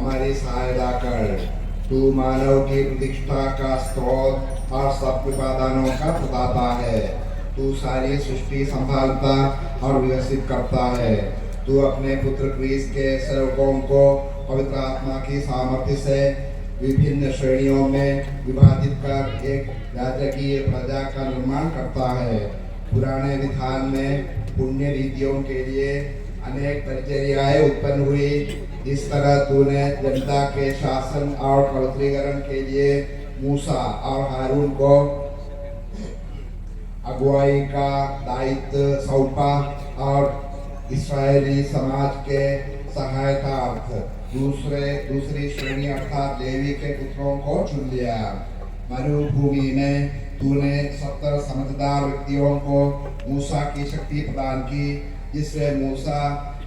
हमारी सहायता कर। तू मानव की प्रतिष्ठा का स्रोत और सब कृपादानों का प्रदाता है। तू सारी सृष्टि संभालता और विकसित करता है। तू अपने पुत्र क्रिस्त के सेवकों को पवित्र आत्मा की सामर्थ्य से विभिन्न श्रेणियों में विभाजित कर एक राजकीय प्रजा का निर्माण करता है। पुराने विधान में पुण्य रीतियों के लिए अनेक परिचर्याएं उत्पन्न हुई। इस तरह तूने जनता के शासन और पवित्रीकरण के लिए मूसा और हारून को अगुवाई का दायित्व सौंपा और इस्राएली समाज के सहायतार्थ दूसरी श्रेणी अर्थात लेवी के पुत्रों को चुन लिया। मरुभूमि में तूने 70 समझदार व्यक्तियों को मूसा की शक्ति प्रदान की, जिससे मूसा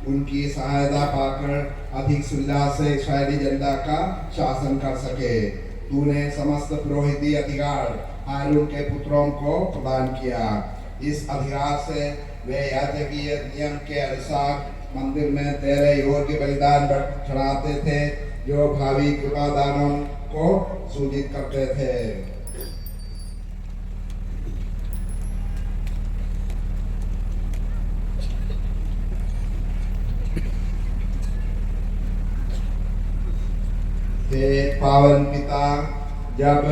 उनकी सहायता पाकर अधिक सुविधा से इस्राएली जनता का शासन कर सके। तूने समस्त पुरोहिती अधिकार हारून के पुत्रों को प्रदान किया। इस अधिकार से वे याजकीय नियम के अनुसार मंदिर में तेरे योग्य बलिदान चढ़ाते थे, जो भावी कृपादानों को सूचित करते थे। हे पावन पिता, जब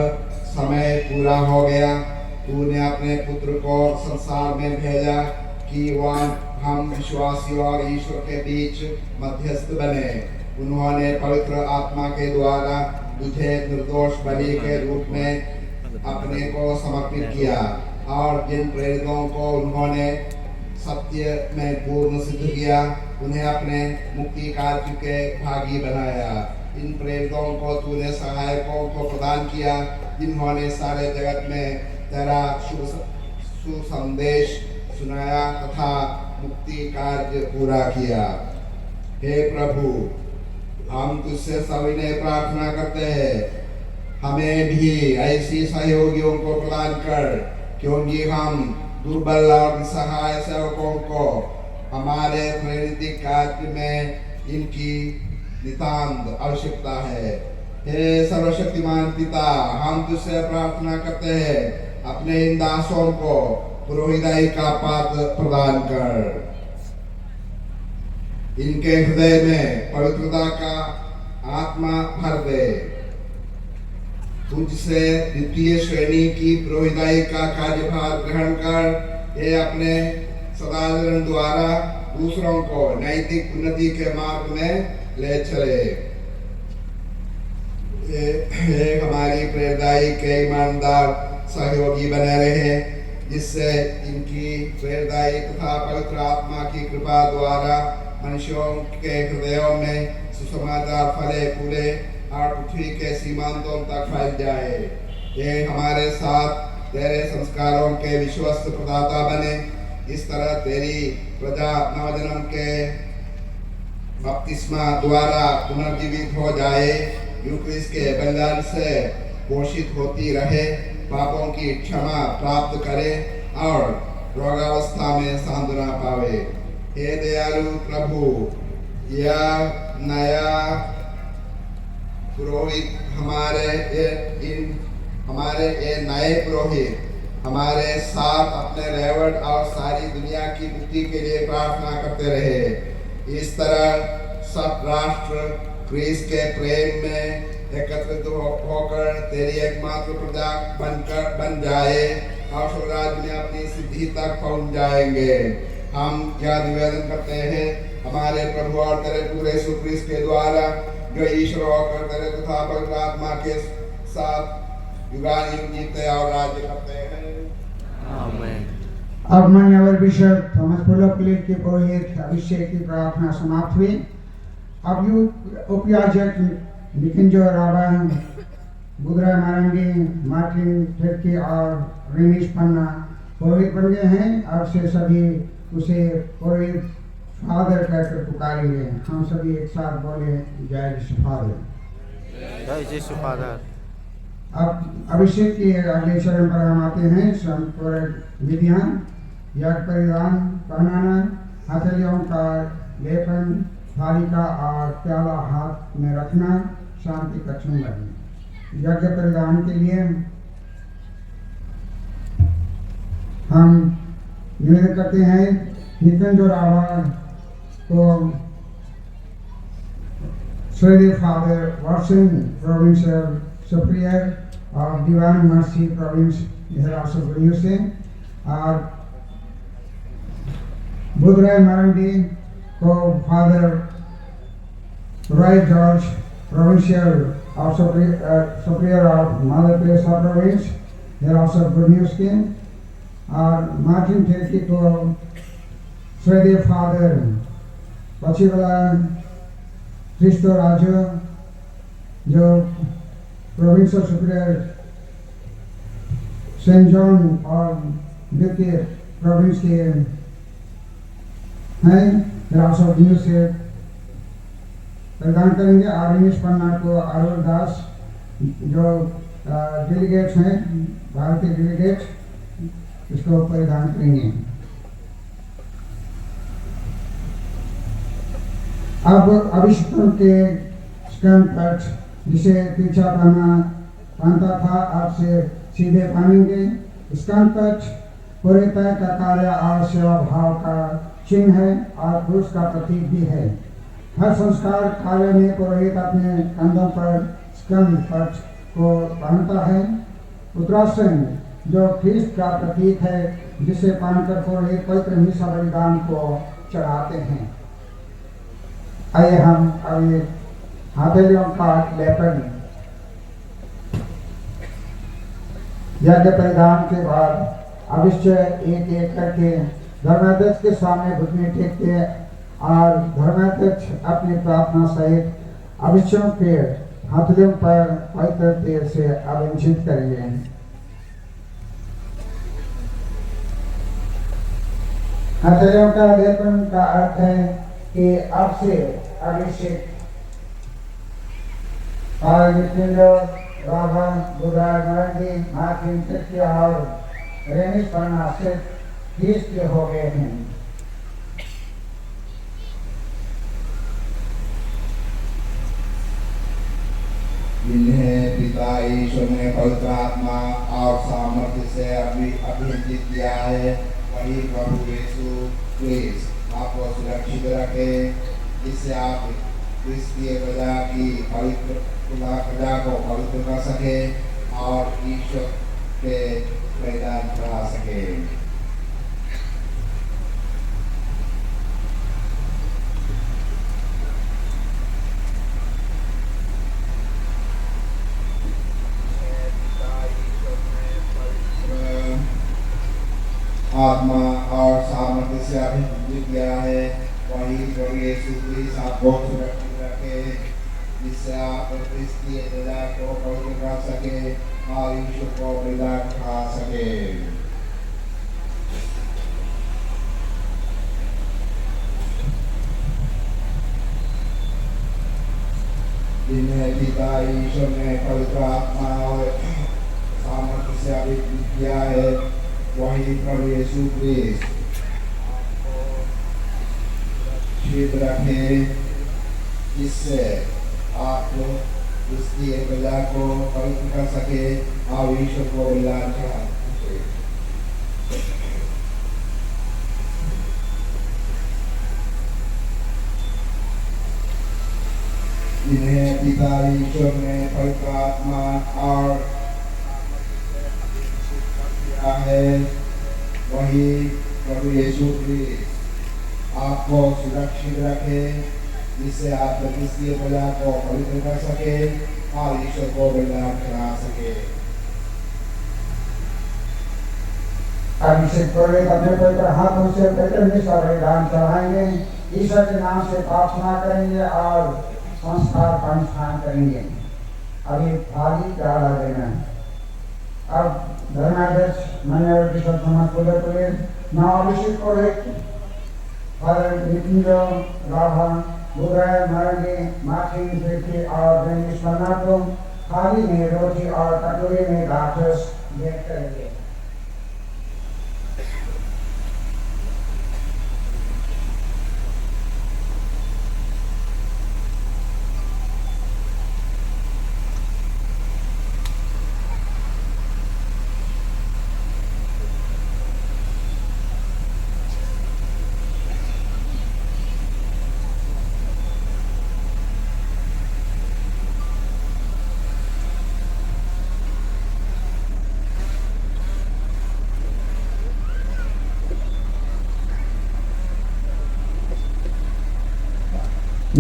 समय पूरा हो गया, तूने अपने पुत्र को संसार में भेजा कि वह हम विश्वासियों और ईश्वर के बीच मध्यस्थ बने। उन्होंने पवित्र आत्मा के द्वारा तुझे निर्दोष बलि के रूप में अपने को समर्पित किया और जिन प्रेरितों को उन्होंने सत्य में पूर्ण सिद्ध किया, उन्हें अपने मुक्ति कार्य के भागी बनाया। इन प्रेरितों को तूने सहायकों को प्रदान किया, जिन्होंने सारे जगत में तेरा सुसंदेश सुनाया तथा मुक्ति कार्य पूरा किया। हे प्रभु, हम तुझसे सविनय प्रार्थना करते हैं, हमें भी ऐसी सहयोगियों को प्रदान कर, क्योंकि हम दुर्बल और निसहाय सेवकों को हमारे प्रेरित कार्य में इनकी नितांत आवश्यकता है। हे सर्वशक्तिमान पिता, हम तुझसे प्रार्थना करते हैं, अपने इन दासों को पुरोहिताई का पात्र प्रदान कर। इनके हृदय में पवित्रता का आत्मा भर दे। तुझसे द्वितीय श्रेणी की पुरोहिताई का कार्यभार ग्रहण कर ये अपने सदाचरण द्वारा दूसरों को नैतिक उन्नति के मार्ग में ले चले। हमारी प्रेरणाई के ईमानदार सहयोगी बने रहे, जिससे इनकी प्रेरणाई तथा पवित्र आत्मा की कृपा द्वारा मनुष्यों के हृदयों में सुसमाचार फले फूले और पृथ्वी के सीमांतों तक फैल जाए। ये हमारे साथ तेरे संस्कारों के विश्वस्त प्रदाता बने। इस तरह तेरी प्रजा नवजन्म के बपतिस्मा द्वारा पुनर्जीवित हो जाए, यूक्रिस्ट के बलिदान से पोषित होती रहे, पापों की क्षमा प्राप्त करे और रोगावस्था में सांत्वना पावे। हे दयालु प्रभु, यह नया पुरोहित हमारे नए पुरोहित हमारे साथ अपने रेवट और सारी दुनिया की मुक्ति के लिए प्रार्थना करते रहे। इस तरह सब राष्ट्र क्रिस्त के प्रेम में एकत्रित होकर तेरी एकमात्र प्रजा बन जाए और स्वर्ग में अपनी सिद्धि तक पहुंच जाएंगे। हम यह निवेदन करते हैं हमारे प्रभु और तेरे पूरे सुक्रिस्त के द्वारा, जो ईश्वर होकर तेरे तथा पवित्र आत्मा के साथ युगानुयुग जीते और राज्य करते हैं। आमीन। अब मान्यवर बिशप थॉमस पुलोकलिन के पुरोहित अभिषेक की प्रार्थना समाप्त हुई। अब उपयाजक निकिंजो राबा, बुद्रा नारंगी, मार्टिन ठेकी और रेनिश पन्ना पुरोहित बन गए हैं। अब से सभी उसे पुरोहित फादर कहकर पुकारेंगे। हम सभी एक साथ बोले, जय यीशु फादर। जय यीशु फादर। अब अभिषेक के अगले चरण पर हम आते हैं। संपूर्ण विधियान, याग परिधान पहनाना, हथेलियों का लेपन, थाली का और प्याला हाथ में रखना शांति का चुंबन। यज्ञ परिधान के लिए हम निवेदन करते हैं निकुंज रावा को Swedish Father Watson, Provincial Superior of Divine Mercy Province, Maharashtra producing, और बुधराय मारंडी को Father Roy George, Provincial of Superior of Mother Teresa Province, Maharashtra producing, और मार्टिन टेकी को Swedish Father पछिवाला क्रिस्टो राजो जो प्रोविंशियल सुपीरियर सेंट जॉन और द्वितीय province के हैं राष्ट्र न्यूज से प्रदान करेंगे। आर्यनिश पन्ना को अरुण दास जो डेलीगेट्स हैं भारतीय डेलीगेट्स इसको प्रदान करेंगे। अब अभिषेकों के स्टैंड पैच जिसे पीछा पहनता था आप से सीधे पहनेंगे। स्टैंड पैच पुरोहिता का कार्य और सेवा भाव का चिन्ह है और पुरुष का प्रतीक भी है। हर संस्कार कार्य में पुरोहित अपने कंधों पर स्कंद पैच को पहनता है। उत्तरासन जो ख्रीस्त का प्रतीक है जिसे पहनकर पुरोहित पवित्र मिसा बलिदान को चढ़ाते हैं। आइए हम अभी हथेलियों का लेपन यज्ञ परिधान के बाद अवश्य एक एक करके धर्माध्यक्ष के सामने घुटने टेकते और धर्माध्यक्ष अपनी प्रार्थना सहित अवश्यों के हथेलियों पर पवित्र तेल से अभिषेक करेंगे। हथेलियों का लेपन का अर्थ है कि अब से अभिषेक राधा बुधराय मारंडी मार्टिन टेकी और रेनिश पन्ना से 30 के हो गए हैं। इन्हें पिता ईश्वर ने पवित्र आत्मा और सामर्थ्य से अभिषेक किया है वही प्रभु यीशु क्रिस्ट आपको सुरक्षित रखे जिससे आप क्रिस्तीय प्रजा की पवित्र प्रजा को पवित्र कर सके और ईश्वर के प्रदान करा सके। आत्मा और सामर्थ्य से अभिषेक किया है वही प्रभु यीशु क्रिस्ट आपको सुरक्षित रखे जिससे आप क्रिस्तीय प्रजा को पवित्र कर सके और ईश्वर को प्रदान करा सके। जिन्हें पिता ईश्वर ने पवित्र आत्मा और सामर्थ्य से अभिषेक किया है वही प्रभु यीशु क्रिस्ट शीत रखे जिससे आप क्रिस्तीय प्रजा को पवित्र कर सके और ईश्वर को बलिदान चढ़ा सके। जिन्हें पिता ईश्वर ने पवित्र आत्मा और है वही प्रभु यीशु क्रिस्ट आपको सुरक्षित रखे जिससे आप क्रिस्तीय प्रजा को पवित्र कर सके और ईश्वर को बलिदान चढ़ा सके। अभिषेक पुरोहित अपने पवित्र हाथों से पवित्र मिसा बलिदान चढ़ाएंगे, ईश्वर के नाम से प्रार्थना करेंगे और संस्कार का अनुष्ठान करेंगे। अभी थाली डाला देना। अब धर्माध्यक्ष माननीय बिशप थॉमस पुलिस नवाभिषेक पुरोहित फादर निकुंज राभा बुधराय मारंडी मार्टिन टेकी और रेनिश पन्ना को थाली में रोटी और कटोरे में राक्षस भेंट करेंगे।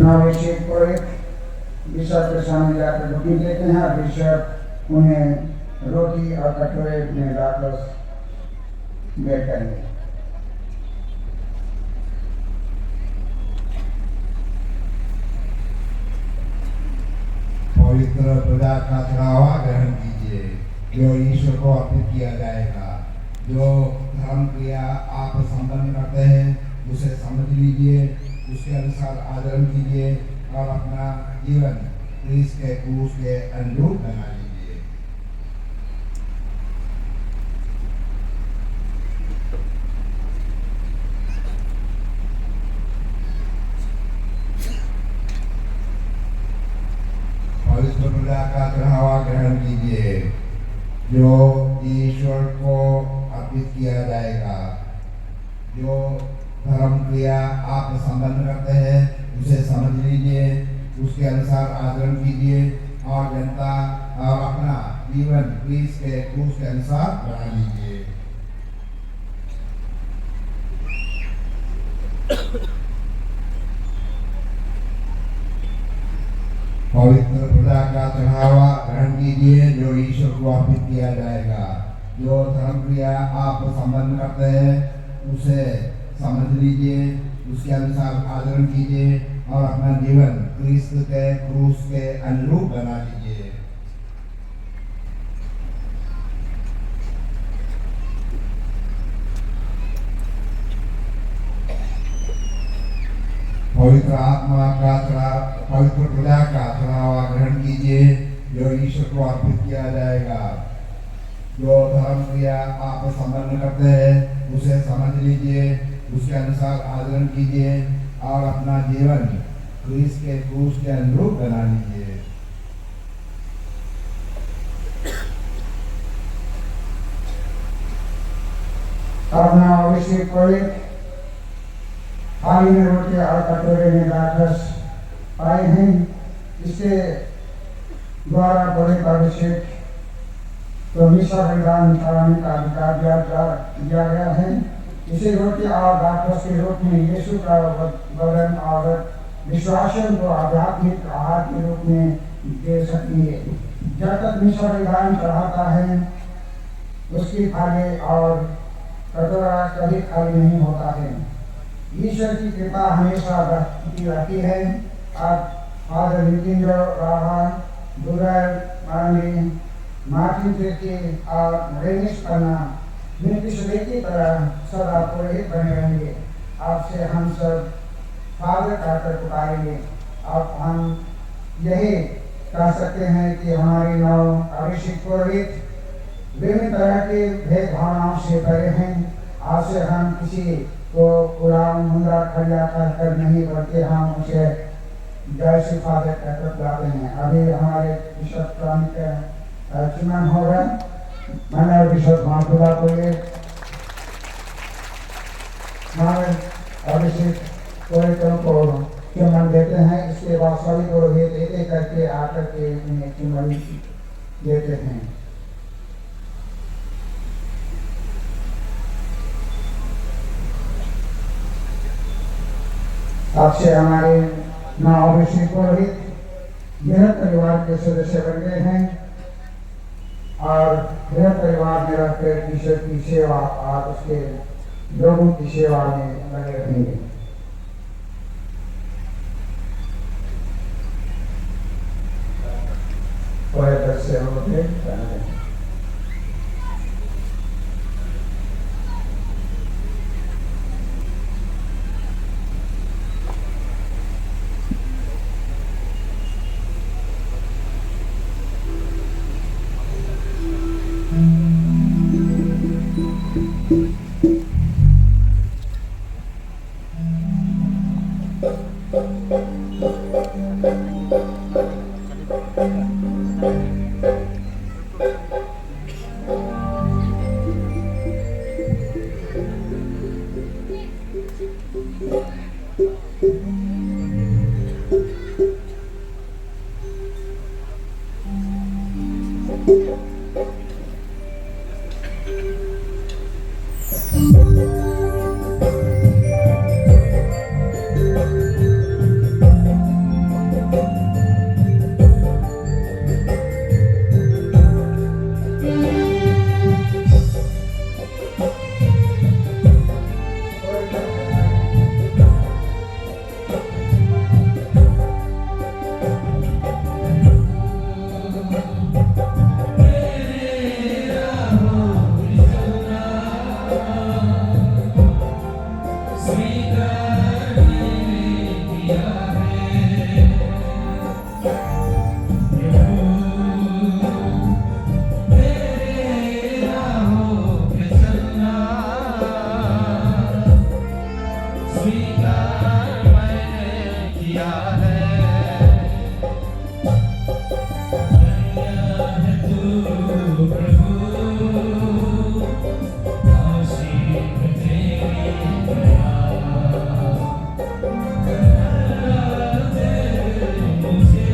नवाभिषेक पुरोहित बिशप के सामने जाकर बुकिंग लेते हैं और बिशप उन्हें रोटी और कटोरे में लाकर भेंट करेंगे। पवित्र प्रजा का चढ़ावा ग्रहण कीजिए जो ईश्वर को अर्पित किया जाएगा। जो धर्म क्रिया आप संपन्न करते हैं उसे समझ लीजिए, उसके अनुसार आचरण कीजिए और अपना जीवन क्रिस्त के क्रूस के अनुरूप बना लीजिए। पवित्र प्रजा का चढ़ावा ग्रहण कीजिए जो ईश्वर को अर्पित किया जाएगा। जो धर्म क्रिया आप संपन्न करते हैं उसे समझ लीजिए, उसके अनुसार आचरण कीजिए और जनता और अपना जीवन क्रिस्त के क्रूस के अनुसार बना लीजिए। पवित्र प्रजा का चढ़ावा ग्रहण कीजिए जो ईश्वर को अर्पित किया जाएगा। जो धर्म क्रिया आप संपन्न करते हैं उसे समझ लीजिए, उसके अनुसार आचरण कीजिए और अपना जीवन क्रिस्त के क्रूस के अनुरूप बना लीजिए। पवित्र आत्मा का पवित्र प्रजा का चढ़ावा ग्रहण कीजिए जो ईश्वर को अर्पित किया जाएगा। जो धर्म क्रिया आप संपन्न करते हैं उसे समझ लीजिए, उसके अनुसार आचरण कीजिए और अपना जीवन क्रिस्त के क्रूस के अनुरूप बना लीजिए। अपना अभिषेक पुरोहित थाली में रोटी और कटोरे में राक्षस आए हैं। इसके द्वारा पुरोहित अभिषेक तो मिश्र बलिदान कराने का अधिकार दिया गया है। इसे रोटी और राक्षस के रूप में यीशु का वरन और विश्वासन को आध्यात्मिक आहार के रूप में दे सकती है। जब तक मिश्र बलिदान चढ़ाता है उसकी थाली और कटोरा कभी खाली नहीं होता है। ईश्वर की कृपा हमेशा रहती है। आप फादर मृत्युंजय राहा, दुर्गा मांडी, मार्टिन तिर्की और रेनिश पन्ना पिछले की तरह सदा पुरोहित बने रहेंगे। आपसे हम सब फादर कहकर पुकारेंगे। अब हम यही कह सकते हैं कि हमारी नौ अभिषेक पुरोहित विभिन्न तरह के भेदभावनाओं से परे हैं। आज से हम किसी को गुलाम मुंडा खड़िया कहकर नहीं, बल्कि हम उसे जय श्री फादर कहकर बुलाते हैं। अभी हमारे बिशप चुनाव हो गए। मैंने बिशप माधुरा को ये अभिषेक पुरोहितों को चुम्बन देते हैं। इसके बाद सभी पुरोहित एक एक करके आकर के उन्हें चुम्बन देते हैं। आपसे हमारे नवाभिषेक पुरोहित यह परिवार के सदस्य बन गए हैं और यह परिवार में रहकर ईश्वर की सेवा और उसके लोगों की सेवा में लगे रहेंगे। से होते स्वीकार मैंने किया है, धन्य है तू प्रभु, आशीष तेरी दया, कर दे मुझे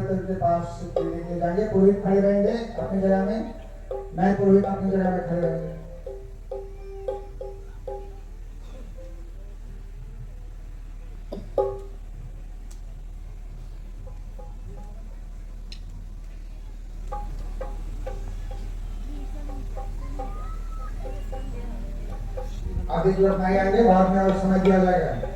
पुरोहित के पास लेके जाएंगे। पुरोहित खड़े रहेंगे अपनी जगह में, नए पुरोहित अपनी जगह में खड़े रहेंगे। अभी तुरंत नहीं आएंगे, बाद में और समय दिया जाएगा।